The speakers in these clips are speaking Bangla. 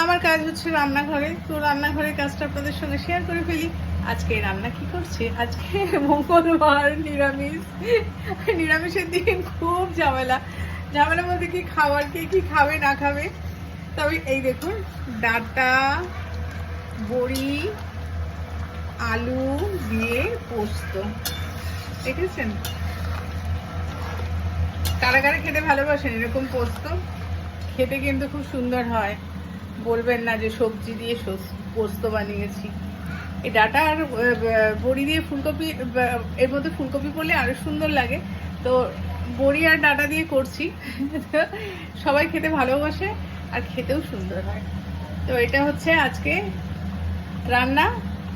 আমার কাজ হচ্ছে রান্নাঘরে, তো রান্নাঘরের কাজটা আপনাদের সঙ্গে শেয়ার করে ফেলি। আজকে রান্না কি করছি, আজকে মঙ্গলবার, নিরামিষ। নিরামিষের দিন খুব ঝামেলা, ঝামেলার মধ্যে কি খাবার, কে কি খাবে না খাবে। তবে এই দেখুন, ডাঁটা, বড়ি, আলু দিয়ে পোস্ত, দেখেছেন? কারা কারা খেতে ভালোবাসেন এরকম পোস্ত? খেতে কিন্তু খুব সুন্দর হয়, বলবেন না যে সবজি দিয়ে পোস্ত বানিয়েছি। এই ডাঁটা আর বড়ি দিয়ে ফুলকপি, এর মধ্যে ফুলকপি পড়লে আরো সুন্দর লাগে। তো বড়ি আর ডাঁটা দিয়ে করছি। সবাই খেতে ভালোবাসে আর খেতেও সুন্দর হয়। তো এটা হচ্ছে আজকে রান্না।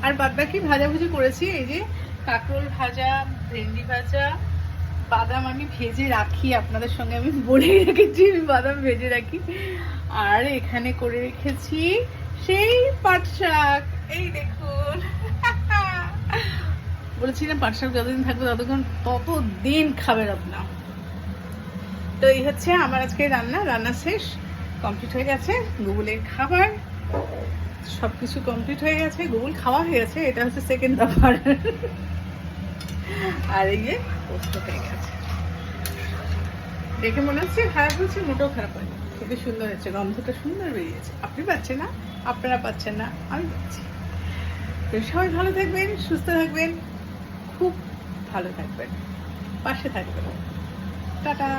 আর বাদবাকি ভাজাভুজি করেছি, এই যে কাঁকরোল ভাজা, ভেন্ডি ভাজা, বাদাম আমি ভেজে রাখি, আপনাদের সঙ্গে আমি বলে রেখেছি আমি বাদাম ভেজে রাখি। আর এখানে করে রেখেছি সেই পাট শাক, এই দেখুন। বলেছি না পাট শাক যতদিন থাকবে ততদিন খাবেন আপনার। তো এই হচ্ছে আমার আজকে রান্না শেষ, কমপ্লিট হয়ে গেছে। গুগলের খাবার সবকিছু কমপ্লিট হয়ে গেছে, গুগল খাওয়া হয়ে গেছে, এটা হচ্ছে সেকেন্ড দফার। আর এই যে পোস্ত হয়ে গেছে, দেখে মনে হচ্ছে খারাপ হচ্ছে, মোটেও খারাপ হয়নি, খুবই সুন্দর হয়েছে, গন্ধটা সুন্দর বেরিয়েছে। আপনি পাচ্ছেন না, আপনারা পাচ্ছেন না, আমি পাচ্ছি। তো সবাই ভালো থাকবেন, সুস্থ থাকবেন, খুব ভালো থাকবেন, পাশে থাকবেন। টাটা।